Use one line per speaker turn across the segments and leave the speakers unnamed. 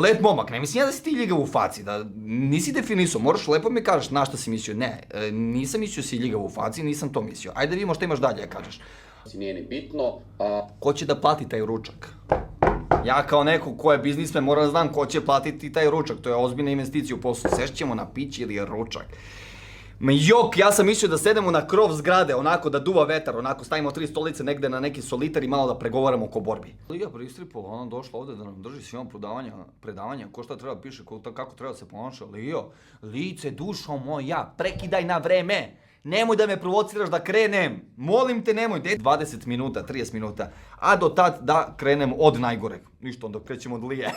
Lep momak, ne mislim ja da si ti ljigav u faci, da nisi definisao, moraš lepo mi kažeš na šta si mislio. Ne, nisam mislio si ljigav u faci, nisam to mislio. Ajde da vidimo šta imaš dalje, kažeš.
Nije ni bitno,
Ko će da plati taj ručak? Ja kao neko ko je biznismen moram da znam ko će platiti taj ručak, to je ozbiljna investicija u poslu. Sešćemo na piće ili ručak. Ma jok, ja sam mislio da sedemo na krov zgrade, onako da duva vetar, onako stavimo 3 stolice negde na neki solitar i malo da pregovaramo oko borbi. Liga pristripala, ona došla ovde da nam drži svima predavanja, ko šta treba piše, kako treba se ponaša. Lio, lice, dušo moja, prekidaj na vreme. Nemoj da me provociraš da krenem, molim te nemoj. 20 minuta, 30 minuta, a do tad da krenem od najgoreg. Ništa, onda krećemo od Lije.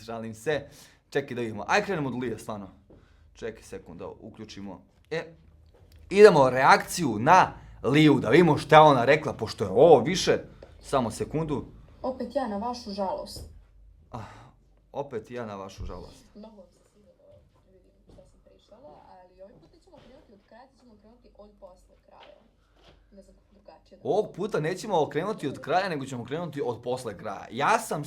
šalim se. Čekaj da vidimo, aj krenemo od Lije, stvarno. Čekaj sekund da uključimo. Idemo reakciju na Liju, da vidimo šta je ona rekla, pošto je ovo više. Samo sekundu.
Opet ja na vašu žalost.
Opet ja na vašu žalost.
Mnogo se sigurno vidim šta sam pričala, ali ovaj put nećemo krenuti od kraja, ćemo krenuti od posle kraja. Ne znam kako drugačije.
Ovog puta nećemo krenuti od kraja, nego ćemo krenuti od posle kraja. Ja sam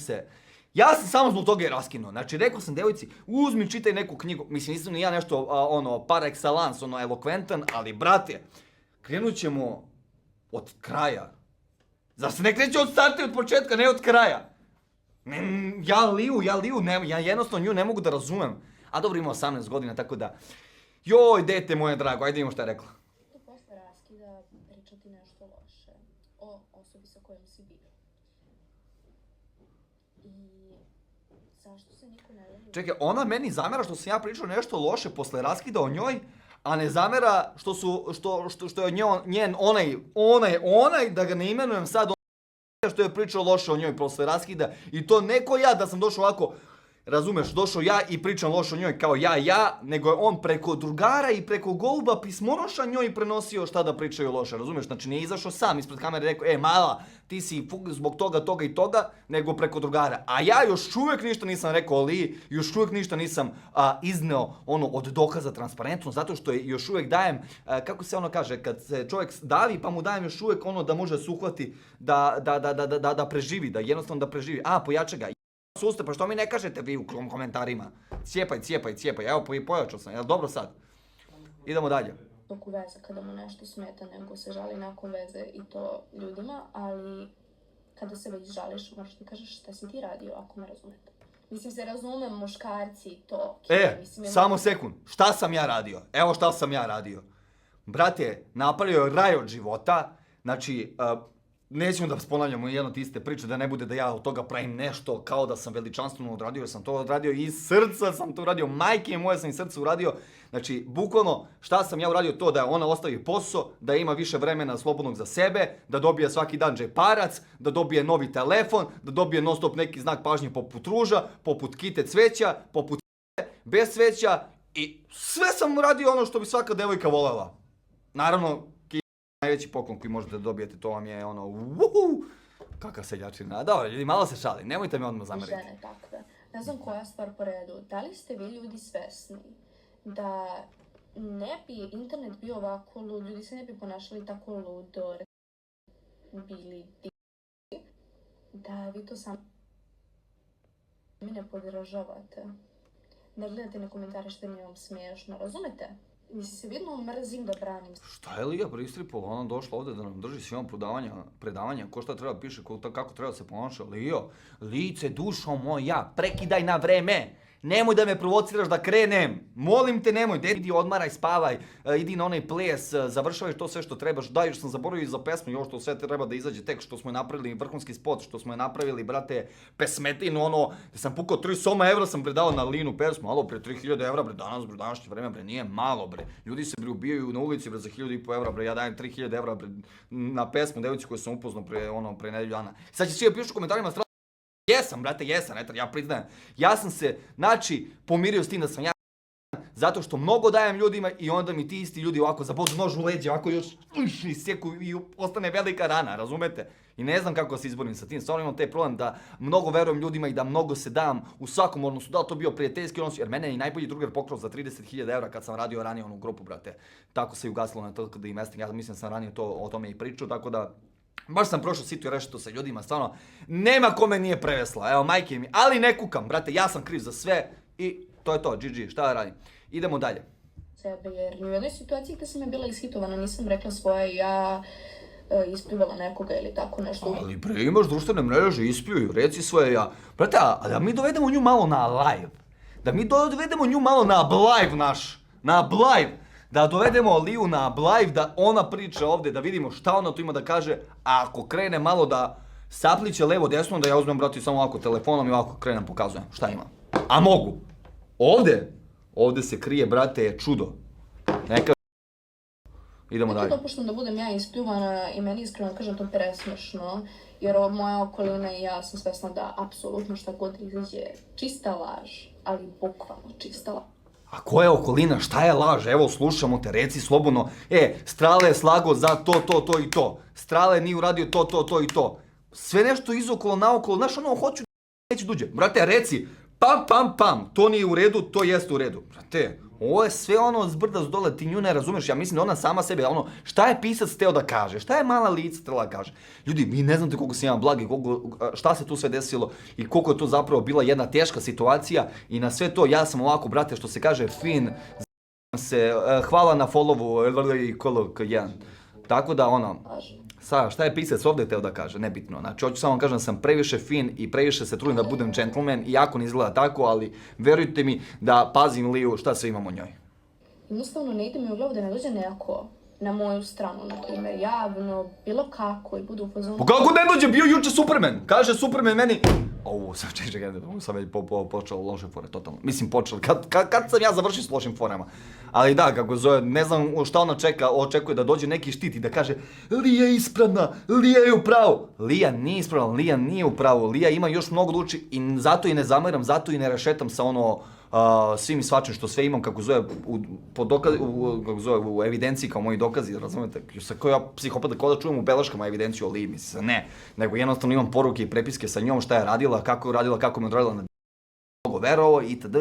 samo zbog toga je raskinuo. Znači, rekao sam devojci, uzmi, čitaj neku knjigu. Mislim, nisam ni ja nešto, par excellence, elokventan, ali, brate, krenut ćemo od kraja. Zar se ne kreće od starta i od početka, ne od kraja? Ja Liju, ja jednostavno nju ne mogu da razumem. A dobro, ima 18 godina, tako da... Joj, dete moje drago, ajde vidimo šta je rekla.
Tu posle raskida pričati nešto loše o osobi sa kojom si bio. I zašto se niko ne veli?
Čekaj, ona meni zamera što sam ja pričao nešto loše posle raskida o njoj, a ne zamera što je njen onaj, da ga ne imenujem sad, što je pričao loše o njoj posle raskida. I to neko ja da sam došao ovako, razumeš, došao ja i pričam loše o njoj kao ja, nego je on preko drugara i preko goluba pismonoša njoj prenosio šta da pričaju loše, razumeš? Znači nije izašao sam ispred kamere i rekao, mala, ti si zbog toga i toga, nego preko drugara. A ja još uvijek ništa nisam rekao o Liji, još uvijek ništa nisam izneo od dokaza transparentno, zato što još uvijek dajem, kako se ono kaže, kad se čovjek davi pa mu dajem još uvijek ono da može se uhvati da preživi, da jednostavno da preživi. Pojača ga. Suste, pa što mi ne kažete vi u komentarima? Cijepaj, evo pojačao sam, jel dobro sad? Idemo dalje.
Toku veze kada mu nešto smeta, nego se žali nakon veze i to ljudima, ali kada se već žališ, moraš ti kažeš šta si ti radio, ako me razumete. Mislim, se razumem, muškarci, to...
Samo sekund, šta sam ja radio? Evo šta sam ja radio. Brate, napravio je raj od života, znači... Nećemo da ponavljamo jedno te iste priče, da ne bude da ja od toga pravim nešto kao da sam veličanstveno odradio, sam to odradio iz srca, sam to uradio, majke moje sam iz srca uradio. Znači, bukvalno, šta sam ja uradio to da ona ostavi posao, da ima više vremena slobodnog za sebe, da dobije svaki dan džeparac, da dobije novi telefon, da dobije non stop neki znak pažnje poput ruža, poput kite cveća, poput bez cveća i sve sam uradio ono što bi svaka devojka volela. Naravno, najveći poklon koji možete da dobijete, to vam je kakva seljačina. Da, ljudi, malo se šalim, nemojte me odmah zameriti.
Žene takve. Ne znam koja stvar po redu. Da li ste vi ljudi svesni da ne bi internet bio ovako lud, ljudi se ne bi ponašali tako ludo, bili divni, da vi to sami ne podržavate. Ne gledate na komentare što mi vam smiješno, razumete? Mislim, se vidno mrzim da branim.
Šta je Lija pristripala? Ona došla ovde da nam drži svima predavanja, ko šta treba piše, kako treba se ponaša. Lijo, lice, dušo moja, prekidaj na vreme. Nemoj da me provociraš da krenem. Molim te, nemoj. Idi odmaraj, spavaj, idi na onaj ples, završavaj to sve što trebaš. Da, još sam zaboravio za pesmu, još što sve treba da izađe tek, što smo je napravili vrhunski spot, što smo je napravili, brate, pesmetinu, gde sam pukao 3 soma evra sam predao na Linu pesmu. Alo, pre 3000 evra, bre, današnje vreme, bre, nije malo, bre. Ljudi se, bre, ubijaju na ulici, bre, za 1500 evra, bre, ja dajem 3000 evra, bre, na pesmu devojci koju sam upoznao pre nedelju dana. Sad će svi da pišu u komentarima. Jesam, brate, ja priznajem. Ja sam se, znači, pomirio s tim da sam ja zato što mnogo dajem ljudima i onda mi ti isti ljudi ovako zabodu nož u leđe, ovako još isjeku i ostane velika rana, razumete? I ne znam kako se izborim sa tim, stvarno imam taj problem da mnogo verujem ljudima i da mnogo se dam u svakom odnosu, da li to bio prijateljski odnos, jer mene je i najbolji drugar pokrao za 30.000 evra kad sam radio ranije onu grupu, brate. Tako se i ugasilo na to da investing, ja mislim da sam ranije o tome i pričao, tako da Baš sam prošao situ i rešeto sa ljudima, stvarno, nema kome nije prevesla, evo majke mi, ali ne kukam, brate, ja sam kriv za sve i to je to, GG, šta da radim. Idemo dalje.
Sebe, jer ni u jednoj situaciji gdje sam ja bila ishitovana nisam rekla svoje ja ispljuvala nekoga ili tako nešto.
Ali bre, imaš društvene mreže, ispljuju, reci svoje ja. Brate, a da mi dovedemo nju malo na live. Da mi dovedemo nju malo na live naš. Na live. Da dovedemo Liju na live, da ona priča ovdje, da vidimo šta ona tu ima da kaže. A ako krene malo da sapliće levo desno, da ja uzmem, brate, samo ovako telefonom i ovako krenem pokazujem šta ima. A mogu. Ovdje se krije, brate, čudo. Neka... Idemo dalje.
Dakle, dopuštam da budem ja ispljuvana i meni iskreno kažem to presmešno, jer ovo moja okolina i ja sam svesna da apsolutno šta god izađe čista laž, ali bukvalno čista laž.
A koja je okolina, šta je laž? Evo, slušamo te, reci slobodno. Strale je slago za to i to. Strale nije uradio to i to. Sve nešto izokolo, naokolo, znaš ono, hoću da neće duđe. Brate, reci, pam, to nije u redu, to jeste u redu. Brate, ovo je sve ono zbrda zdole, ti nju ne razumeš, ja mislim da ona sama sebe, ono, šta je pisac teo da kaže, šta je mala lica trebala da kaže. Ljudi, vi ne znate koliko sam ja blag i šta se tu sve desilo i koliko je to zapravo bila jedna teška situacija i na sve to ja sam ovako, brate, što se kaže, fin, se, hvala na followu i kolok jedan. Tako da, ono, šta je pisac ovdje teo da kaže, nebitno. Znači, hoću samo kažem da sam previše fin i previše se trudim da budem džentlmen, iako ne izgleda tako, ali verujte mi da pazim Liju šta sve imamo o njoj.
Jednostavno ne ide mi u glavu da ne dođe neko na moju stranu, na primjer, javno, bilo kako i budu u fazonu...
Pa kako ne dođe, bio juče Superman, kaže Superman meni... čekaj, sam već počeo loše fore, totalno. Mislim, počeo, kad sam ja završio s lošim forama. Ali da, kako zove, ne znam šta ona očekuje da dođe neki štit i da kaže Lija je ispravna, Lija je u pravu. Lija nije ispravna, Lija nije u pravu, Lija ima još mnogo da uči i zato i ne zameram, zato i ne rešetam sa ono svim i svačim što sve imam, kako zove, u evidenciji kao moji dokazi, razumete? Sa koja ja psihopata kao da čujem u beleškama evidenciju o Liji, mislim, ne. Nego jednostavno imam poruke i prepiske sa njom, šta je radila, kako me odradila na mnogo verovo, itd.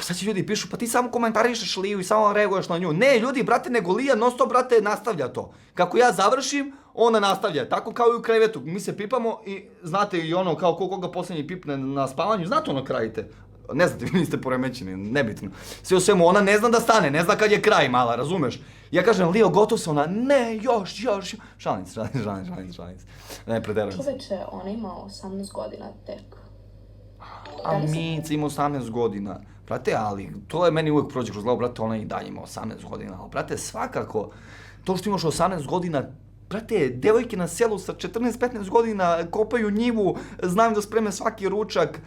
Sad će ljudi pišu, pa ti samo komentarišeš Liju i samo reaguješ na nju. Ne, ljudi, brate, nego Lija non stop, brate, nastavlja to. Kako ja završim, ona nastavlja. Tako kao i u krevetu. Mi se pipamo i znate i ono, kao koga posljednji pipne na spavanju, znate ono krajite. Ne znate, vi niste poremećeni, nebitno. Sve u svemu, ona ne zna da stane, ne zna kad je kraj mala, razumeš? Ja kažem, Lio, gotov se, ona, ne, još. Šalic. Ne, preteravam se.
Čoveče, ona ima 18 godina tek.
A Mica ima 18 godina. Brate, ali to je meni uvijek prođe kroz glavu, brate, ona i dalje ima 18 godina. Ali, brate, svakako, to što imaš 18 godina, brate, devojke na selu sa 14-15 godina kopaju njivu, znaju da spreme svaki ručak,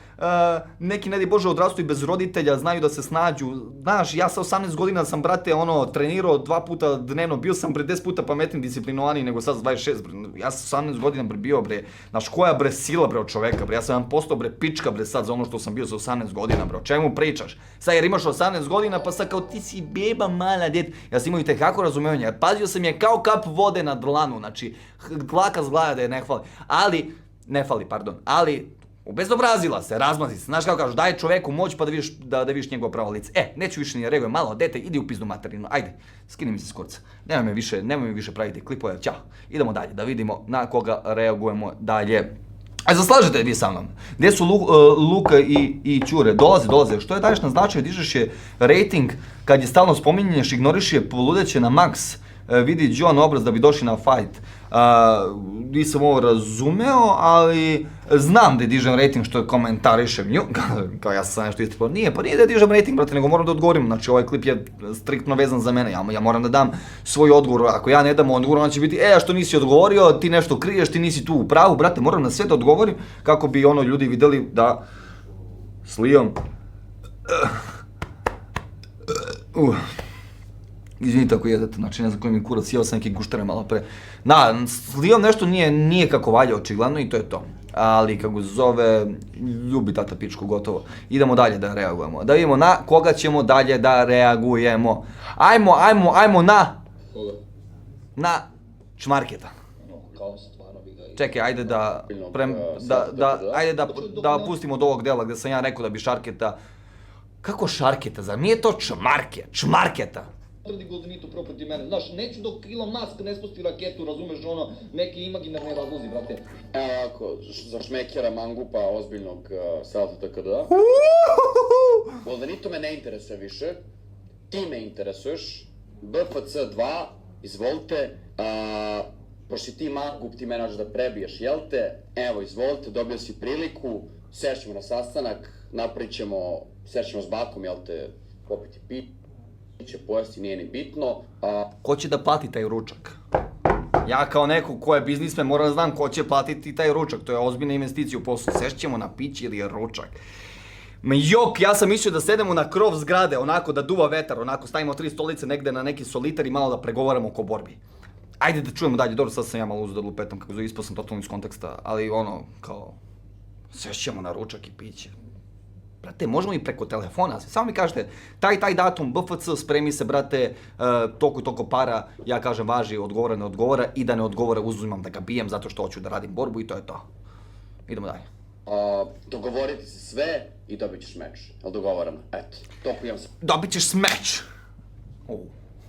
neki, ne daj Bože, odrastu i bez roditelja, znaju da se snađu. Znaš, ja sa 18 godina sam, brate, trenirao 2 puta dnevno, bio sam 10 puta pametniji, disciplinovaniji nego sad 26, bre. Ja sam 18 godina bio, bre, znaš, koja, bre, sila, bre, od čoveka, bre, ja sam postao, bre, pička, bre, sad za ono što sam bio sa 18 godina, bre, o čemu pričaš? Sad jer imaš 18 godina, pa sad kao ti si beba mala, dete, ja sam imao i tekako razumevanja, pazio sam je kao kap vode na dlanu, znači, dlaka zglaja da je ne fali, ali ubezobrazila se, razmazi se, znaš kako kažeš, daj čoveku moć pa da vidiš njegovo pravo lice. Neću više ni reagujem, malo dete, idi u pizdu materinu, ajde, skini mi se s kurca, nemoj mi više praviti klipove, ćao, idemo dalje, da vidimo na koga reagujemo dalje. Zaslažete vi sa mnom, gdje su Luka i Ćure, dolaze, što je daješ na značaj, dižeš je rating, kad je stalno spominješ, ignoriš je, poludeće na max, vidi John obraz da bi došli na fight. Nisam ovo razumeo, ali znam da je dižem rating što je komentarišem nju, kao ja sam nešto isto nije da dižem rating, brate, nego moram da odgovorim, znači ovaj klip je striktno vezan za mene, ja moram da dam svoj odgovor, ako ja ne dam odgovor, onda će biti, a što nisi odgovorio, ti nešto kriješ, ti nisi tu u pravu, brate, moram na sve da odgovorim, kako bi ljudi vidjeli da s Lijom, izvinite ako jedete, znači ne znam koji mi kurac, jeo sam neki guštere malo pre. S Lijom nešto nije kako valja očigledno i to je to. Ali kako zove, ljubi tata pičku, gotovo. Idemo dalje da reagujemo. Da vidimo na koga ćemo dalje da reagujemo. Ajmo na...
Koga?
Na Čmarketa.
Kao stvarno bi ga...
Čekaj, ajde da pustimo od ovog dela gdje sam ja rekao da bi Šarketa... Kako Šarketa, zar nije to Čmarke? Čmarketa!
tvrdi Goldenito pro protiv mene. Znaš, neću dok Elon Musk ne spusti raketu, razumeš, ono, neki imaginarni razlozi, brate.
Evo ovako, za šmekera, mangupa, ozbiljnog Salta TKD. Goldenito me ne interesuje više, ti me interesuješ, BFC 2, izvolite, pošto ti mangup, ti mene hoćeš da prebiješ, jel te? Evo, izvolite, dobio si priliku, sešćemo na sastanak, sešćemo s bakom, jel te, popiti piće, pojesti, nije ni bitno.
Ko će da plati taj ručak? Ja kao neko ko je biznismen moram da znam ko će platiti taj ručak. To je ozbiljna investicija u poslu. Sešćemo na piće ili ručak. Ma jok, ja sam mislio da sedemo na krov zgrade, onako da duva vetar, onako stavimo 3 stolice negde na neki solitar i malo da pregovaramo oko borbi. Ajde da čujemo dalje, dobro sad sam ja malo uzeo da lupetam, kako zove, ispao sam totalno iz konteksta, ali ono, kao, sešćemo na ručak i piće. Brate, možemo i preko telefona, samo mi kažete, taj datum, BFC, spremi se, brate, toliko i toliko para, ja kažem važi, odgovora, ne odgovora, i da ne odgovora uzimam da ga bijem zato što hoću da radim borbu i to je to. Idemo dalje.
Dogovoriti se sve i dobit ćeš meč. Jel dogovorano? Eto, toliko imam
Dobit ćeš meč!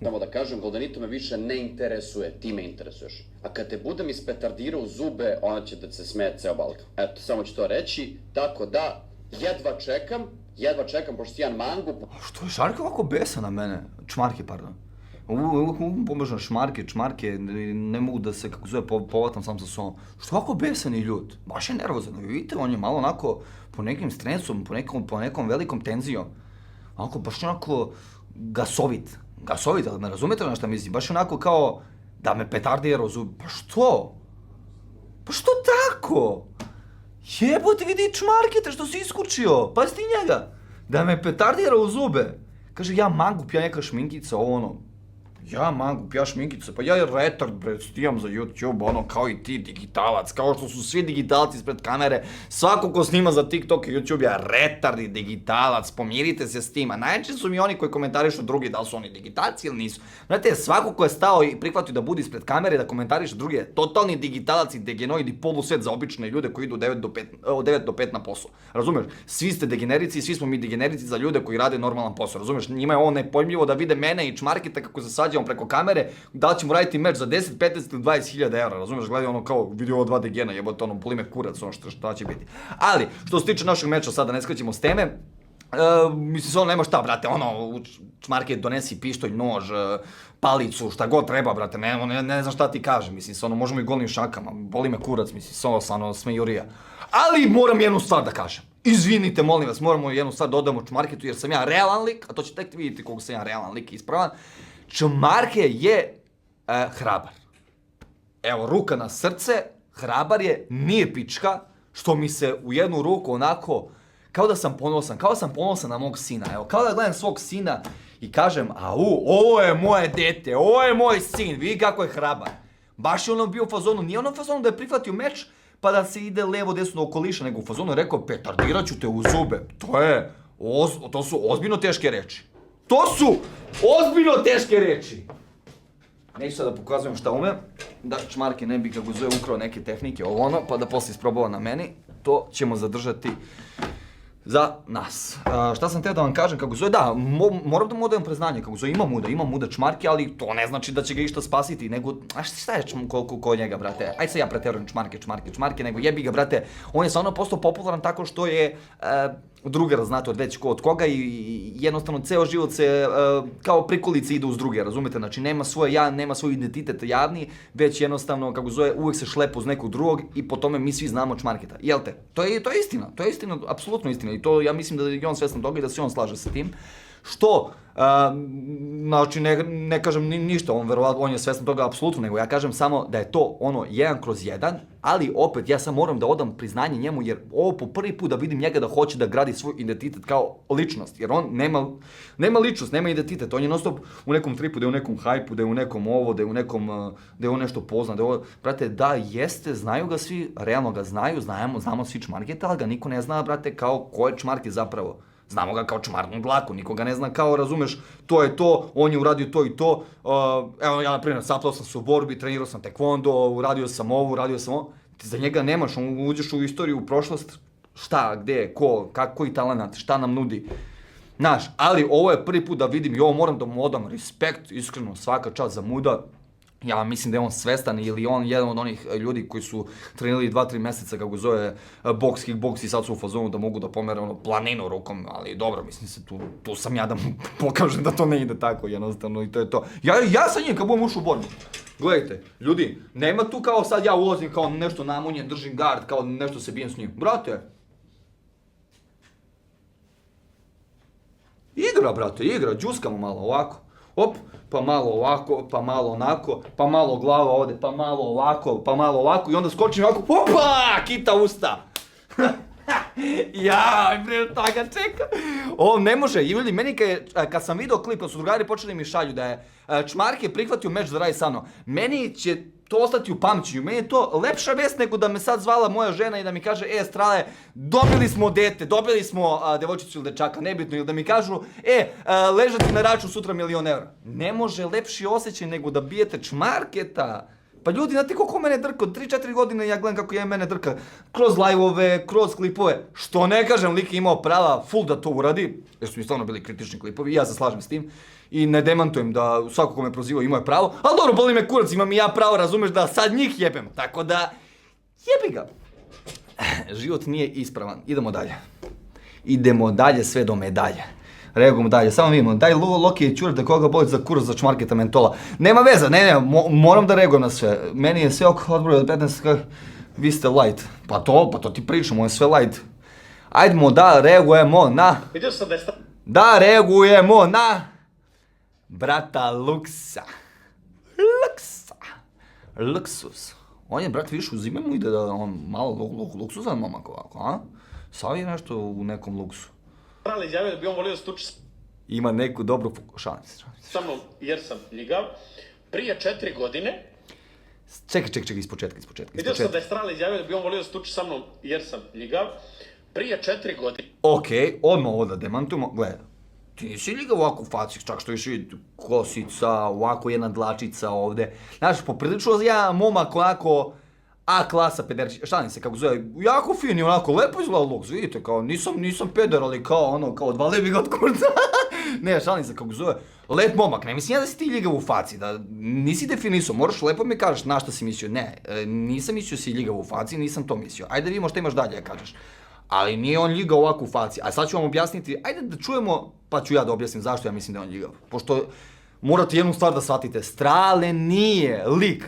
samo da kažem, Goldenito me više ne interesuje, ti me interesuješ. A kad te budem ispetardirao u zube, onda će da se smeje ceo Balkan. Eto, samo ću to reći, tako da, jedva čekam, pošto si jedan mangup.
Što je Šarka ovako besan na mene? Čmarke, pardon. Pobožno čmarke, ne mogu da se, kako zove, povatam sam sa sobom. Što je ovako besan i ljut? Baš je nervozan, vidite, on je malo onako po nekim stresom, po nekom velikom tenzijom. Onako, baš onako gasovit, ali ne razumete na šta mislim? Baš onako kao da me petardira u zub. Pa što? Pa što tako? Jebote, vidi čmarkete što si iskučio, pazi ti njega. Da me petardira u zube. Kaže, ja mangup, ja neka šminkica, ovo ono. Ja mangup, ja šminkica, pa ja je retard, bre, snimam za YouTube, ono, kao i ti, digitalac, kao što su svi digitalci ispred kamere, svako ko snima za TikTok i YouTube je retard i digitalac, pomirite se s tim, a najčešće su mi oni koji komentarišu drugi, da li su oni digitalci ili nisu. Znate, svako ko je stao i prihvatio da bude ispred kamere, da komentariše drugi je totalni digitalac i degenoid i polusvet za obične ljude koji idu od 9 do 5 na posao, razumeš? Svi ste degenerici, svi smo mi degenerici za ljude koji rade normalan posao, razumeš? Njima je ovo nepojmljivo da vide mene i čmarketa kako se sađamo preko kamere, da li ćemo raditi meč za 10, 15 ili 20.000 € razumeš, gledaj ono kao video ovo 2 degena, jebote ono, boli me kurac, ono šta će biti. Ali, što se tiče našeg meča, sada ne skrećemo s teme, mislim se ono nema šta, brate, ono, čmarke donesi pištolj, nož, palicu, šta god treba, brate, ne znam šta ti kažem, mislim se ono, možemo i golnim šakama, boli me kurac, mislim se ono, smejurija. Ali moram jednu stvar da kažem. Izvinite, molim vas, moramo jednu stvar da odamo čmarketu jer sam ja realan lik, a to ćete tek vidjeti koliko sam ja realan lik ispravan. Čmarke je hrabar. Evo, ruka na srce, hrabar je, nije pička, što mi se u jednu ruku onako, kao da sam ponosan na mog sina, evo, kao da gledam svog sina i kažem, ovo je moje dete, ovo je moj sin, vidi kako je hrabar. Baš je ono bio u fazonu, nije ono u fazonu da je prihvatio meč, pa da se ide levo desno okoliša, nego u fazonu je rekao, petardirat ću te u zube. To su ozbiljno teške reči. To su ozbiljno teške reči. Neću sad da pokazujem šta umem, da čmarke ne bi kako zove ukrao neke tehnike, ovo ono, pa da posle isprobava na meni. To ćemo zadržati za nas. Šta sam teo da vam kažem, kako zove, da, moram da mu odajem priznanje, kako zove, ima muda čmarke, ali to ne znači da će ga išta spasiti, nego, šta je ko njega, brate, aj sad ja preterujem čmarke, nego jebi ga, brate, on je stvarno postao popularan tako što je drugar, znate od već ko od koga i jednostavno ceo život se kao prikolice ide uz druge, razumete, znači nema svoj identitet javni, već jednostavno, kako zove, uvek se šlepa uz nekog drugog i po tome mi svi znamo čmarketa, jel te? To je istina, apsolutno istina i to ja mislim da je on svestan toga i da se on slaže sa tim. Što, znači ne kažem ništa, on je svestan toga apsolutno, nego ja kažem samo da je to ono 1/1, ali opet ja sam moram da odam priznanje njemu jer ovo po prvi put da vidim njega da hoće da gradi svoj identitet kao ličnost, jer on nema ličnost, nema identitet, on je non stop u nekom tripu, da je u nekom hajpu, da je u nekom ovo, da je on nešto poznan, da je ovo, brate, da jeste, znaju ga svi, realno ga znamo svi čmarketa, ali ga niko ne zna, brate, kao ko je čmarke zapravo. Znamo ga kao čmarnu dlaku, nikoga ne zna kao, razumeš, to je to, on je uradio to i to. Evo, ja, na primjer, saplao sam se u borbi, trenirao sam tekvondo, uradio sam ovo. Ti za njega nemaš, uđeš u istoriju, u prošlost, šta, gde, ko, koji talenat, šta nam nudi. Znaš, ali ovo je prvi put da vidim i ovo moram da mu odam respekt, iskreno, svaka čast za Muda. Ja mislim da je on svestan ili on jedan od onih ljudi koji su trenirali 2-3 meseca kako zove boks, kickboks i sad su u fazonu da mogu da pomere planinu rukom, ali dobro, mislim se, tu sam ja da mu pokažem da to ne ide tako jednostavno i to je to. Ja sa njim kad budem ušao u borbu. Gledajte, ljudi, nema tu kao sad ja ulazim kao nešto namunjen, držim gard, kao nešto se bijem s njim. Brate, igra, džuskamo malo ovako. Op, pa malo ovako, pa malo onako, pa malo glava ovde, pa malo ovako i onda skočim ovako, opa, kita usta. Jaj bre, ta ga čeka. On ne može, ili meni kad sam video klip, kad su drugari počeli mi šalju da je Čmarke prihvatio meč da radi sa mnom, meni će to ostati u pamćenju, meni je to lepša vest nego da me sad zvala moja žena i da mi kaže, Strale, dobili smo dete, dobili smo devojčicu ili dečaka, nebitno, ili da mi kažu, leža ti na račun sutra 1.000.000 evra. Ne može lepši osjećaj nego da bijete Čmarketa. Pa ljudi, znate koliko mene drka, od 3-4 godine ja gledam kako je mene drka, kroz live-ove, kroz klipove, što ne kažem, lik je imao prava full da to uradi, jer su mi stvarno bili kritični klipovi, ja se slažem s tim, i ne demantujem da svako ko me prozivao imao je pravo, ali dobro, boli me kurac, imam i ja pravo, razumeš, da sad njih jebem, tako da, jebi ga. Život nije ispravan, idemo dalje sve do medalje. Reagujemo dalje, samo vidimo, daj Loki i Ćuret da koga boli za kurac za Čmarketa mentola. Nema veze, ne, moram da reagujem na sve. Meni je sve oko odbroj od 15, vi ste light. Pa to ti pričam, ovo je sve light. Ajdemo da reagujemo na... Da reagujemo na... Brata Luksa. Luksus. On je, brat, više uzime mu ide da on malo luksuzan momak ovako, a? Sav je nešto u nekom luksu.
Strale izjavio da bi on volio da stuči
ima neku dobru šalim se.
sa mnom jer sam ljigav. Prije 4 godine...
Čekaj, ispočetka.
Vidio sam da je Strale izjavio da bi on volio da stuči sa mnom jer sam ljigav. Prije 4 godine...
Okej, odmah ovo da demantujemo. Gledaj, ti nisi ljigav ovako u faci, čak što još i kosica, ovako jedna dlačica ovde. Znaš, poprilično ja momak onako... A klasa pederči, šalim se kako zove, jako fin i onako lepo izgleda luks, vidite, kao nisam peder, ali kao odvalio bi ga od kurca. Ne, šalim se kako zove, lep momak, ne mislim ja da si ti ljigav u faci, da nisi definisao, moraš lepo mi kažeš na šta si mislio, ne, nisam mislio si ljigav u faci, nisam to mislio, ajde da vidimo šta imaš dalje da kažeš. Ali nije on ljigav ovako u faci, a sad ću vam objasniti, ajde da čujemo, pa ću ja da objasnim zašto ja mislim da je on ljigav, pošto morate jednu stvar da shvatite, Strale nije lik.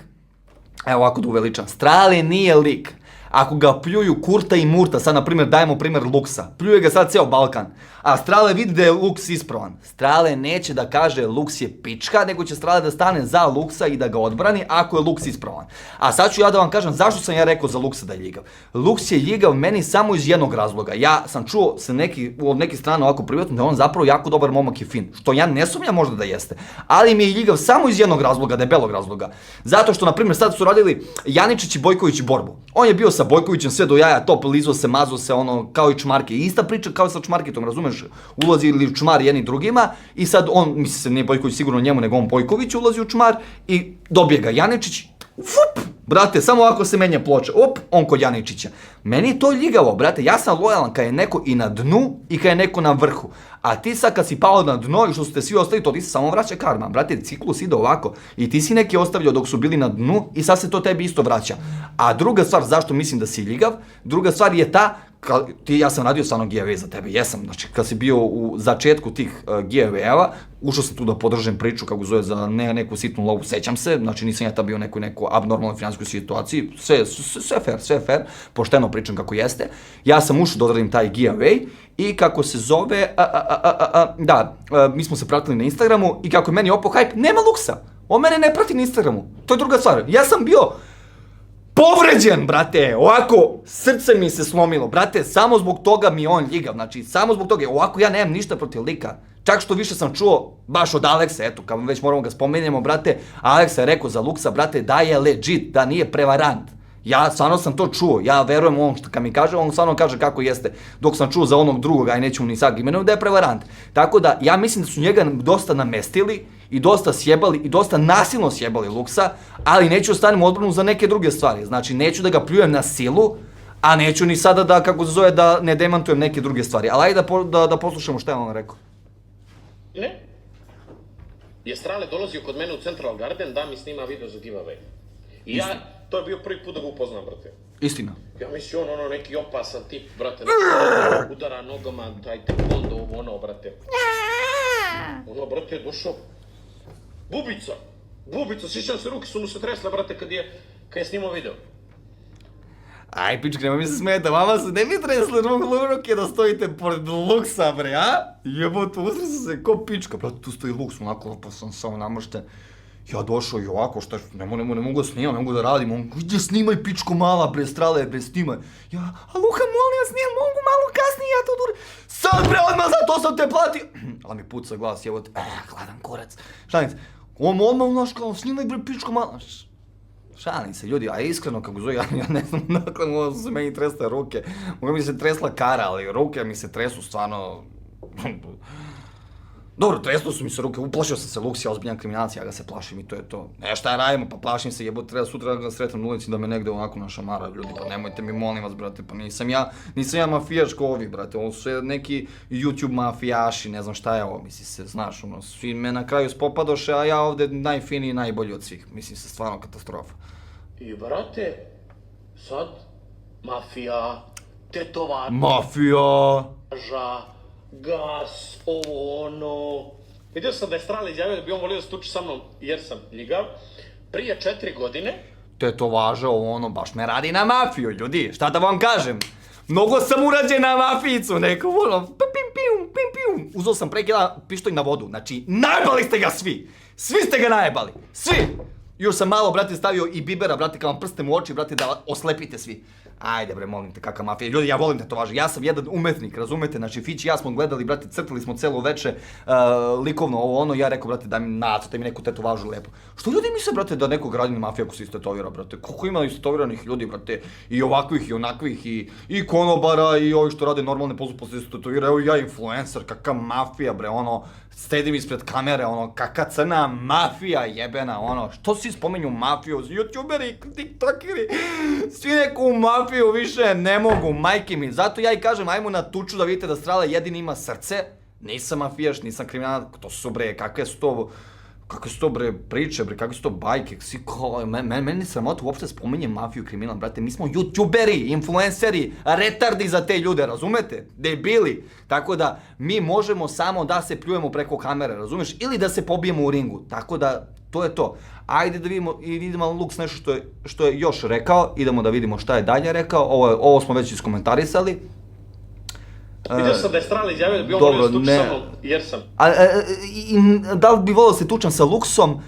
Evo ovako da uveličam, Strale nije lik. Ako ga pljuju Kurta i Murta, sad na primjer dajemo primjer Luksa, pljuje ga sad ceo Balkan, a Strale vidi da je Luks ispravan. Strale neće da kaže Luks je pička, nego će Strale da stane za Luksa i da ga odbrani ako je Luks ispravan. A sad ću ja da vam kažem zašto sam ja rekao za Luksa da je ljigav. Luks je ljigav meni samo iz jednog razloga. Ja sam čuo od neke strane ovako privatno da je on zapravo jako dobar momak i fin, što ja ne sumnjam možda da jeste. Ali mi je ljigav samo iz jednog razloga, debelog razloga. Zato što, na primjer, sad su radili Janičić i Bojković borbu. On je bio sa Bojkovićem sve do jaja, top, lizo se, mazo se, kao i Čmarke. Ista priča kao sa Čmarketom, razumeš? Ulazi ili čmar jedni drugima i sad on, misli se, nije Bojković sigurno njemu, nego on Bojković ulazi u čmar i dobije ga Janičić. Fup, brate, samo ovako se menja ploča, op, on kod Janičića. Meni je to ljigavo, brate, ja sam lojalan kad je neko i na dnu i kad je neko na vrhu. A ti sad kad si pao na dno i što su te svi ostali, to ti se samo vraća karma. Brate, ciklus ide ovako. I ti si neki ostavljao dok su bili na dnu i sad se to tebi isto vraća. A druga stvar, zašto mislim da si ljigav, druga stvar je ta, ja sam radio stvarno giveaway za tebe, jesam, znači kad si bio u začetku tih giveaway-eva, ušao sam tu da podržem priču kako zove za neku sitnu lovu, sećam se, znači nisam ja ta bio neku abnormalnoj finansijskoj situaciji, sve fair, pošteno pričam kako jeste. Ja sam ušao da odradim taj giveaway i kako se zove, mi smo se pratili na Instagramu i kako je meni opao hype, nema Luksa, on mene ne prati na Instagramu, to je druga stvar, ja sam bio povređen, brate, ovako, srce mi se slomilo, brate, samo zbog toga mi je on ljigav, znači, samo zbog toga, ovako ja nemam ništa protiv lika, čak što više sam čuo, baš od Aleksa, eto, kad već moramo ga spomenemo, brate, Aleksa je rekao za Luksa, brate, da je legit, da nije prevarant, ja stvarno sam to čuo, ja verujem u on što kad mi kaže, on stvarno kaže kako jeste, dok sam čuo za onog drugog, aj neću mu ni sad imenovati, da je prevarant, tako da, ja mislim da su njega dosta namestili, i dosta sjebali, i dosta nasilno sjebali Luksa, ali neću ostanem u odbranu za neke druge stvari. Znači, neću da ga pljujem na silu, a neću ni sada da, kako se zove, da ne demantujem neke druge stvari. Ali ajde da poslušamo šta je on rekao.
je Strale dolazio kod mene u Central Garden da mi snima video za giveaway. I ja, to je bio prvi put da ga upoznam, brate.
Istina.
Ja mislim, ono, neki opasan tip, brate, udara nogama, taj taekwondo, ono, brate. Ono, brate, je došao. Bubica, sjećam se, ruke su mu se tresle, brate, kad je snimao video.
Aj, pička, nema mi se smeta, vama se ne bi tresle ruke da stojite pored Luksa, bre, a? Jebote, usre se ko pička, brate, tu stoji Luks, onako, pa sam samo namošten. Ja došao i ovako, šta, ne mogu da snimam, ne mogu da radim, on, gdje snimaj pičko mala, bre, Strale, bre, snimaj. Ja, a Luka, molim vas, nije mogu malo kasnije, ja to durim. Sad, bre, odmah, za to sam te platio. Ali mi puca glas, jebote, hladan kurac. Šalim se, on odmah, znaš, kao, snimaj, bre, pičko mala. Šalim se, ljudi, a iskreno, kako zove, ja ne znam, dakle, možda su meni tresle ruke. Moga mi se tresla kara, ali ruke mi se tresu stvarno... Dobro, treslo su mi se ruke, uplašio sam se, Luks je ozbiljan kriminalac, ja ga se plašim i to je to. Šta ja radimo, pa plašim se, jebote, treba sutra da ga sretnem na ulici da me negde onako našamara, ljudi, pa nemojte mi, molim vas, brate, pa nisam ja mafijaš ko ovi, brate, ovo su sve neki YouTube mafijaši, ne znam šta je ovo, misli se, znaš, ono, svi me na kraju spopadoše, a ja ovde najfiniji i najbolji od svih, mislim se, stvarno katastrofa.
I, brate, sad, mafija, tetovača,
Mafija!
gas, ovo, ono... Vidio sam da je Strale izjavio da bi on volio da se tuči sa mnom jer sam ljigav. Prije 4 godine...
Tetovaža, ono, baš me radi na mafiju, ljudi, šta da vam kažem? Mnogo sam urađen na mafijicu, neko, ono, pim. Uzeo sam prekida pištolj na vodu, znači, najebali ste ga svi! Svi ste ga najebali, svi! Još sam malo, brate, stavio i bibera, brate, kad vam prstem u oči, brate, da oslepite svi. Ajde bre, molim te, kakva mafija. Ljudi, ja volim tetovaže, ja sam jedan umetnik, razumete? Znači, Fić i ja smo gledali, brate, crtali smo celo veče, likovno ovo ono, ja rekao, brate, da mi nacrte mi neku tetovažu lepo. Što ljudi misle, brate, da nekog radi na mafija ako se istetovira, brate? Koliko ima istetoviranih ljudi, brate, i ovakvih i onakvih, i konobara, i ovi što rade normalne posle posle istetovira, evo ja influencer, kakva mafija, bre, ono, stedim ispred kamere, ono, kakva crna mafija jebena, ono, što svi spomenju mafiju, youtuberi, tiktokeri, svi neku mafiju više ne mogu, majke mi, zato ja i kažem, ajmo na tuču da vidite da Strale jedini ima srce, nisam mafijaš, nisam kriminalac, to su bre, kakve su to bre priče, bre, kakve su to bajke, svi kao, meni sramota uopšte spominje mafiju, kriminal, brate, mi smo youtuberi, influenceri, retardi za te ljude, razumete? Debili, tako da mi možemo samo da se pljujemo preko kamere, razumeš? Ili da se pobijemo u ringu, tako da to je to. Ajde da vidimo Luks nešto što je još rekao, idemo da vidimo šta je dalje rekao, ovo smo već iskomentarisali.
Vidio sam da je Strale izjavio da bi on volio da se tuči sa mnom jer sam.
Da li bi volio da se tučem sa Luksom?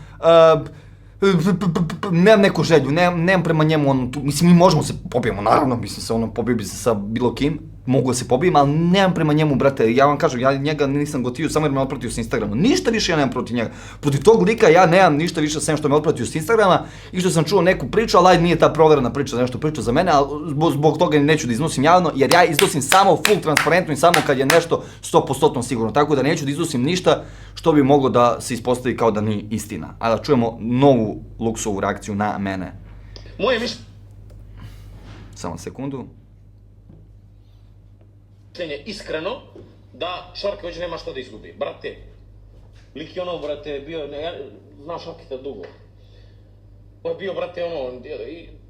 Nemam neku želju, nemam prema njemu ono, mislim mi možemo se pobijemo, naravno, mislim se ono, pobio bi se sa bilo kim, mogu da se pobijem, ali nemam prema njemu, brate, ja vam kažem, ja njega nisam gotivio, samo jer me otpratio s Instagrama, ništa više ja nemam protiv njega, protiv tog lika ja nemam ništa više sem što me otpratio s Instagrama i što sam čuo neku priču, ali nije ta proverena priča, nešto priča za mene, ali zbog toga neću da iznosim javno, jer ja iznosim samo full transparentno i samo kad je nešto 100% sigurno, tako da neću da iznosim ništa što bi moglo da se ispostavi kao da nije istina, a da čujemo novu Luksovu reakciju na mene.
Moje mišljenje...
Samo sekundu.
Iskreno, da Šarković nema što da izgubi. Brate, lik je ono, brate, bio, ja znam Šarkita dugo. On je bio, brate, ono,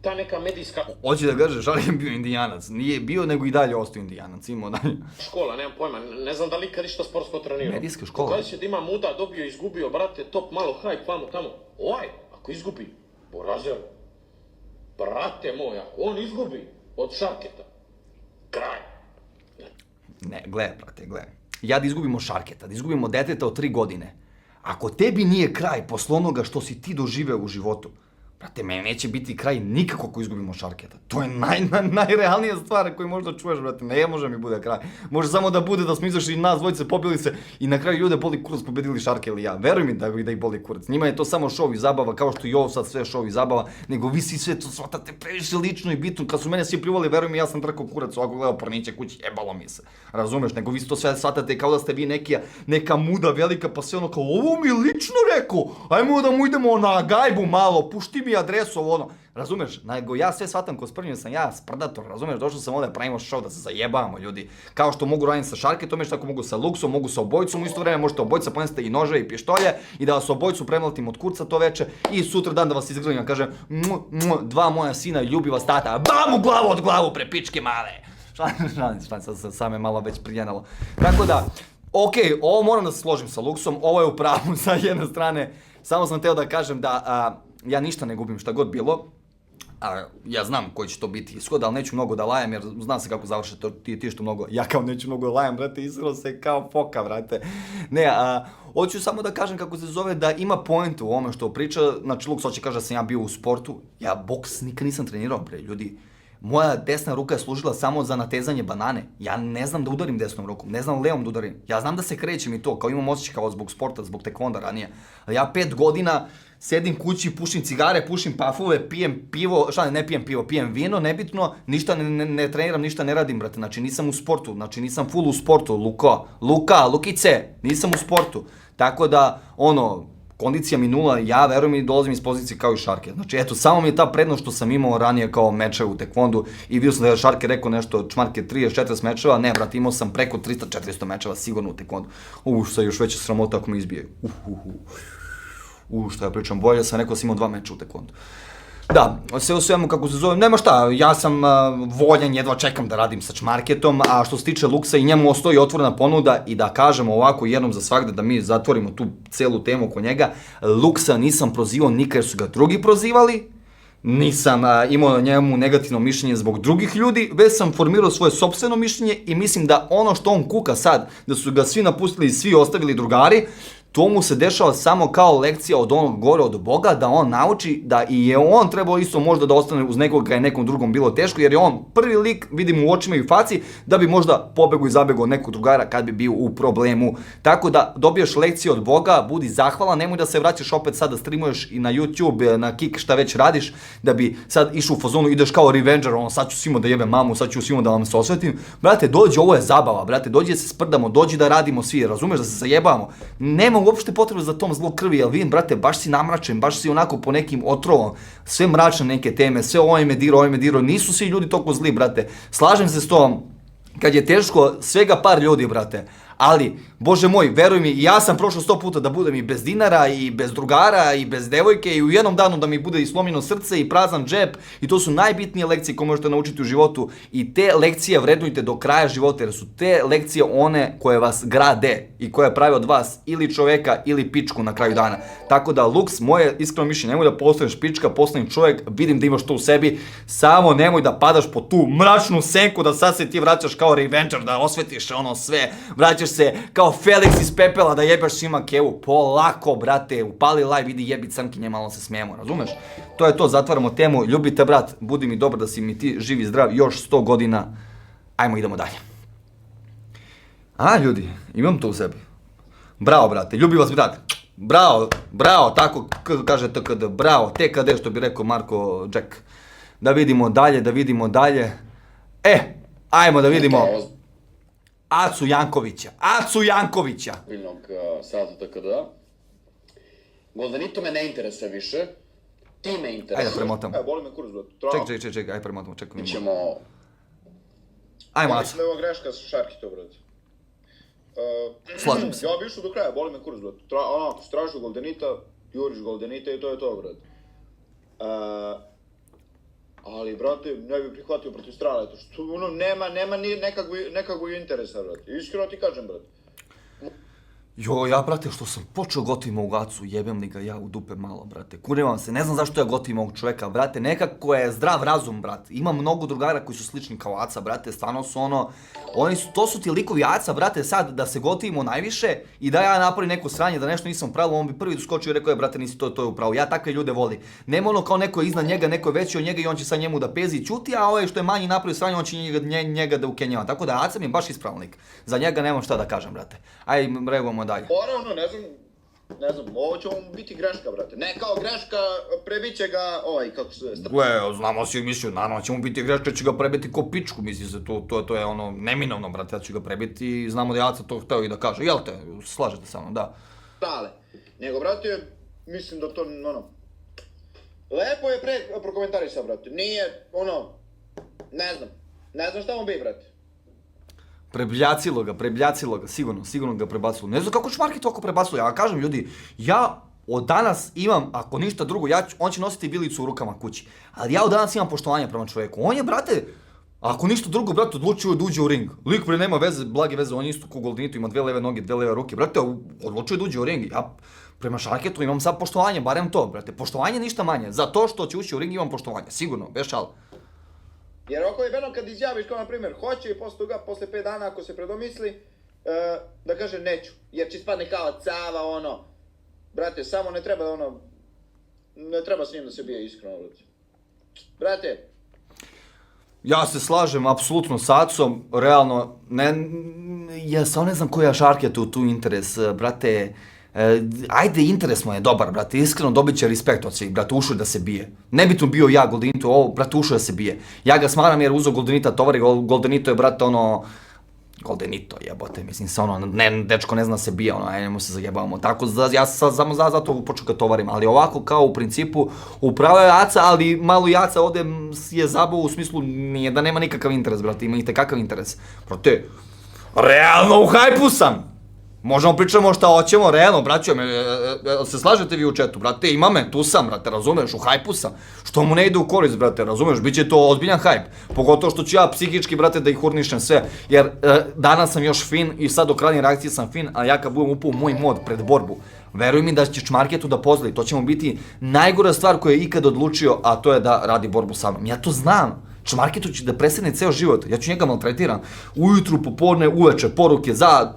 ta neka medijska...
Hoće da kaže, Šark je bio indijanac. Nije bio, nego i dalje ostao indijanac. Imao dalje.
Škola, nemam pojma, ne znam da li kad išta sportsko trenirao.
Medijska škola.
Kada će da ima muda, dobio, izgubio, brate, top, malo hype, vamo, tamo. Ako izgubi, poražel. Brate moja, on izgubi od Šarketa. Kraj.
Ne, gledaj, brate, gledaj. Ja da izgubimo Šarketa, da izgubimo deteta od 3 godine. Ako tebi nije kraj posle onoga što si ti doživeo u životu, brate, meni neće biti kraj nikako ako izgubimo Šarketa. To je najrealnija stvar koju možda čuješ, brate, ne može mi bude kraj. Može samo da bude da smo izašli nas dvojice, pobili se i na kraju ljude boli kurac pobedili Šarke ili ja. Veruj mi da ih boli kurac. Njima je to samo šov i zabava, kao što i ovo sad sve šov i zabava, nego vi svi sve to shvatate previše lično i bitno. Kad su mene svi pljuvali, veruj mi, ja sam trkao kurac, ovako gledao Porniće kući, jebalo mi se. Razumeš, nego vi to sve shvatate kao da ste vi neka muda velika, pa sve ono kao, ovo mi lično rekao, ajmo da mu idemo na gajbu malo, pušti mi adresu, ono. Razumeš? Nego ja sve shvatam ko sprnju, sam ja sprdator, razumeš? Došao sam ovdje, pravimo show da se zajebavamo ljudi. Kao što mogu raditi sa Šarketom, još tako mogu sa Luxom, mogu sa obojicom, u isto vrijeme možete obojica ponesete i nože i pištolje i da vas obojicu premlatim od kurca to veče i sutra dan da vas izgrlim, kažem, dva moja sina, ljubi vas tata, bam u glavu od glavu pre pičke male. Sad sam je malo već prijenalo. Tako da, okej, ovo moram da se složim sa Luxom, ovo je u pravu sa jedne strane, samo sam teo da kažem da ja ništa ne gubim šta god bilo. Ja znam koji će to biti ishod, ali neću mnogo da lajem jer zna se kako završe to ti što mnogo. Ja kao neću mnogo lajem, brate, isro se kao foka, brate. Ne, hoću samo da kažem kako se zove da ima point u ovome što priča. Znači, Lux hoće kaže da sam ja bio u sportu. Ja boks nikad nisam trenirao, bre, ljudi. Moja desna ruka je služila samo za natezanje banane. Ja ne znam da udarim desnom rukom, ne znam levom da udarim. Ja znam da se krećem i to, kao imam osjećaj kao zbog sporta, zbog tekvonda ranije. Ali ja 5 godina sedim kući, pušim cigare, pušim pafove, pijem pivo, ne pijem pivo, pijem vino, nebitno, ništa ne treniram, ništa ne radim, brate. Znači nisam u sportu, znači nisam full u sportu, Lukice, nisam u sportu. Tako da, kondicija mi nula, ja verujem i dolazim iz pozicije kao i Šarke. Znači, eto, samo mi je ta prednost što sam imao ranije kao mečeve u tekvondu i vidio sam da je Šarke rekao nešto, čmarke 30-40 mečeva, ne, brate, imao sam preko 300-400 mečeva sigurno u tekvondu. Šta je još veća sramota ako me izbije. Šta ja pričam, bolje sam rekao da sam imao 2 meča u tekvondu. Da, sve u svemu kako se zove, nema šta, ja sam voljan, jedva čekam da radim sa Čmarketom, a što se tiče Luxa i njemu ostoji otvorena ponuda i da kažemo ovako jednom za svagda da mi zatvorimo tu celu temu oko njega, Luxa nisam prozivao nikad jer su ga drugi prozivali, nisam imao njemu negativno mišljenje zbog drugih ljudi, već sam formirao svoje sopstveno mišljenje i mislim da ono što on kuka sad, da su ga svi napustili i svi ostavili drugari, to mu se dešava samo kao lekcija od onog gore od Boga, da on nauči da i je on trebao isto možda da ostane uz nekoga i nekom drugom bilo teško, jer je on prvi lik, vidim u očima i u faci, da bi možda pobegao i zabegao od nekog drugara kad bi bio u problemu. Tako da dobiješ lekcije od Boga, budi zahvalan, nemoj da se vraćaš opet sad da streamuješ i na YouTube, na Kik, šta već radiš, da bi sad išao u fazonu, ideš kao revenger, sad ću svima da jebem mamu, sad ću svima da vam se osvetim. Brate, dođi, ovo je zabava, brate, dođi da se sprdamo, dođi da radimo svi, razumeš, da se zajebamo. Nema uopšte potrebe za tom zlo krvi, jer vidim, brate, baš si namračen, baš si onako po nekim otrovom, sve mračne neke teme, sve ovaj me dirao, nisu svi ljudi toliko zli, brate. Slažem se s tom, kad je teško, svega par ljudi, brate. Ali, Bože moj, veruj mi, ja sam prošao 100 puta da budem i bez dinara, i bez drugara, i bez devojke, i u jednom danu da mi bude i slomljeno srce, i prazan džep, i to su najbitnije lekcije koje možete naučiti u životu, i te lekcije vrednujte do kraja života, jer su te lekcije one koje vas grade, i koje prave od vas ili čoveka, ili pičku na kraju dana. Tako da, Lux, moje iskreno mišljenje, nemoj da postaneš pička, postani čovjek, vidim da imaš to u sebi, samo nemoj da padaš po tu mračnu senku, da sad se ti vraćaš kao revenger, da osvetiš ono sve, vraćaš se kao Felix iz pepela da jebeš svima kevu. Polako, brate, upali live, idi jebi crnkinje, malo se smijemo, razumeš? To je to, zatvaramo temu, ljubite brat, budi mi dobar da si mi ti živi zdrav još 100 godina. Ajmo, idemo dalje. Ljudi, imam to u sebi. Bravo, brate, ljubi vas brat. Bravo, tako kaže TKD, bravo, TKD što bi rekao Marko Jack. Da vidimo dalje. Ajmo da vidimo Acu Jankovića.
Biljnog sata TKD-a. Goldenito me ne interesuje više. Ti me interesuje.
Ajde, premotam.
Boli me kurac, brate.
Čekaj, ajde premotamo, čekaj.
Mi ćemo...
Ajmo,
Ja
Aca.
mislim da je ova greška sa Šarkito, brate.
Slažem se.
Ja bi išao do kraja, boli me kurac, brate. Onako, stražu Goldenita, juriš Goldenita i to je to, brate. Ali, brate, ne bih prihvatio protiv Strale, to što nema ni nekakvog interesa, brate. Iskreno ti kažem, brate.
Ja, brate, što sam počeo gotivim ovog Acu, jebem li ga ja u dupe malo, brate. Kurevam se, ne znam zašto ja gotivim ovog čoveka, brate, nekako je zdrav razum, brate. Ima mnogo drugara koji su slični kao Aca, brate, stvarno su to su ti likovi Aca, brate, sad da se gotivimo najviše i da ja napravim neko sranje, da nešto nisam upravo, on bi prvi doskočio i rekao, brate, nisi to je upravo. Ja takve ljude volim. Nema ono kao neko je iznad njega, neko je veći od njega i on će sad njemu da pezi i ćuti, a ovaj što je manji napravio sranje, on će njega da ukenjava. Tako da Aca mi je baš ispravan lik. Za njega nemam šta da kažem, brate. Ajde, reagujemo dalje.
Ne znam, ovo će mu biti greška, brate. Ne kao greška, prebit će ga, kako se...
Znamo si mislio, naravno će mu biti greška, će ga prebiti ko pičku, misli se, to je ono neminovno, brate, ja ću ga prebiti i znamo da je Aca to hteo i da kaže, jel te, slažete sa mnom, da.
Nego, brate, mislim da to, Lepo je pre prokomentarisao, brate. Nije, ono, ne znam šta mu bi, brate.
Prebljacilo ga, sigurno ga prebacilo. Ne znam kako Čmarki toliko prebacilo, ja kažem ljudi, ja od danas imam, ako ništa drugo, on će nositi bilicu u rukama kući, ali ja od danas imam poštovanje prema čovjeku. On je, brate, ako ništa drugo, brate, odlučio da uđe u ring. Lik pre nema veze, blage veze, on je isto ko Goldenito, ima 2 leve noge, 2 leve ruke, brate, odlučio da uđe u ring. Ja prema Šarketu imam sad poštovanje, barem to, brate, poštovanje ništa manje. Za to što će ući u ring imam poštovanje, sigurno, bez šala.
Jer ako je jedno kad izjaviš kao na primjer hoće i posle toga, posle 5 dana ako se predomisli, da kaže neću, jer će ispadne kao cava, ono, brate, samo ne treba ono, ne treba s njim da se bije iskreno, brate.
Ja se slažem apsolutno s Acom, realno, ja samo ne znam koji je Šarketu tu interes, brate, ajde, interes mu je dobar, brate, iskreno dobit će respekt od svih, brate, ušao je da se bije. Ne bi tu bio ja, Goldenito, ovo, brate, ušao je da se bije. Ja ga smaram jer uzeo Goldenita tovari, Goldenito je, brate, ono, Goldenito, jebote, mislim se ono, dečko ne zna se bije, ono, ajmo se zajebavamo, tako, ja sam samo zato počeo ga tovarim, ali ovako kao u principu, upravo je Aca, ali malo i Aca ovde je zabao u smislu, nije da nema nikakav interes, brate, ima itekakav interes, brate, realno u hajpu sam! Možemo pričamo šta hoćemo, realno, braćo, se slažete vi u četu, brate, ima me, tu sam, brate, razumeš, u hajpu sam, što mu ne ide u korist, brate, razumeš, bit će to ozbiljan hajp, pogotovo što ću ja psihički, brate, da ih urnišem sve, jer danas sam još fin i sad do krajnje reakcije sam fin, a ja kad budem upao u moj mod pred borbu, veruj mi da će Čmarketu da pozdravi, to će mu biti najgora stvar koju je ikad odlučio, a to je da radi borbu sa mnom, ja to znam. Čmarketu će da presedne ceo život, ja ću njega maltretiram, ujutru, popodne, uveče, poruke, za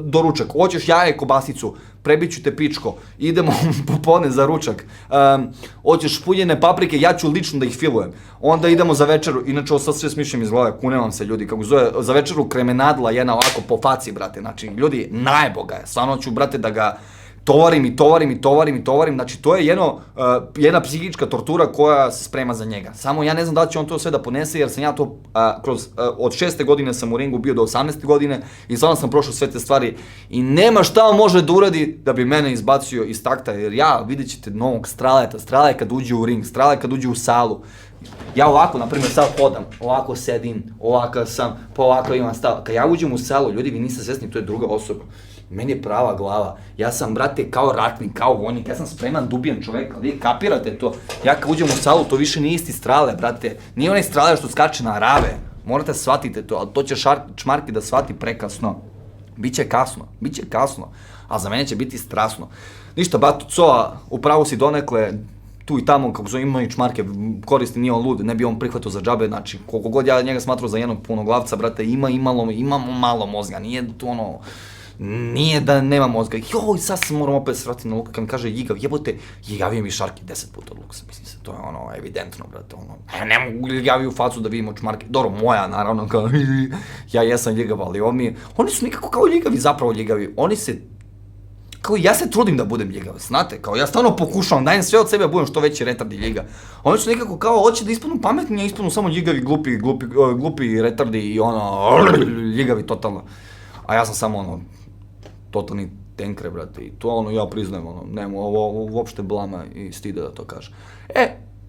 doručak, hoćeš jaje, kobasicu, prebiću te pičko, idemo popodne za ručak, hoćeš špunjene paprike, ja ću lično da ih filujem, onda idemo za večeru, inače ovo sad sve smišljam iz glave, kunevam se ljudi, kako zove, za večeru kremenadla jedna ovako po faci, brate, znači ljudi, najboga je, stvarno ću, brate, da ga tovarim, znači to je jedna psihička tortura koja se sprema za njega. Samo ja ne znam da li će on to sve da ponese, jer sam ja to od 6. godine sam u ringu bio do 18. godine i stvarno sam prošao sve te stvari i nema šta on može da uradi da bi mene izbacio iz takta, jer ja, vidjet ćete novog Straleta, Strala je kad uđe u ring, Strala je kad uđe u salu. Ja ovako, na primjer, sad hodam, ovako sedim, ovako sam, pa ovako imam stav. Kad ja uđem u salu, ljudi, vi niste svesni, to je druga osoba. Meni je prava glava, ja sam, brate, kao ratnik, kao vojnik, ja sam spreman, dubijan čovek, ali vi kapirate to, ja kad uđem u salu, to više nije isti Strale, brate, nije onaj Strale što skače na rave, morate shvatite to, ali to će Čmarki da shvati prekasno, biće kasno, a za mene će biti strasno. Ništa, bato, Coa, upravo si donekle, tu i tamo, kako zove, ima i Čmarke, koristi, nije on lud, ne bi on prihvatio za džabe, znači, koliko god ja njega smatrao za jednog punoglavca, brate, ima malo mozga, nije to ono, nije da nema mozga, joj, sad se moram opet svrati na Luka, kad mi kaže Ljigav, jebote, javio mi Šarki 10 puta od Luksa, mislim se, to je ono, evidentno, brate, ono, ne mogu Ljigaviju facu da vidimo Čmarke, dobro, moja, naravno, kao, ja jesam Ljigav, ali oni su nikako kao Ljigavi, zapravo Ljigavi, oni se, kao ja se trudim da budem Ljigav, znate, kao ja stvarno pokušavam, dajem sve od sebe da budem što veći retardi Ljiga. Oni su nekako kao, hoće da ispanu pametni, a ispanu samo Ljigavi, glupi retardi i ono, Ljigavi totalno. A ja sam samo ono, totalni tenkre, brate, i to ono, ja priznajem, ono, nema ovo uopšte blama i stida da to kaže.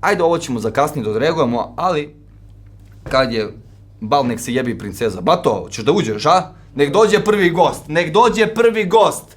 Ajde, ovo ćemo za kasnije da odreagujemo, ali, kad je bal, nek se jebi princeza. Bato, ćeš da uđeš, a? Nek dođe prvi gost,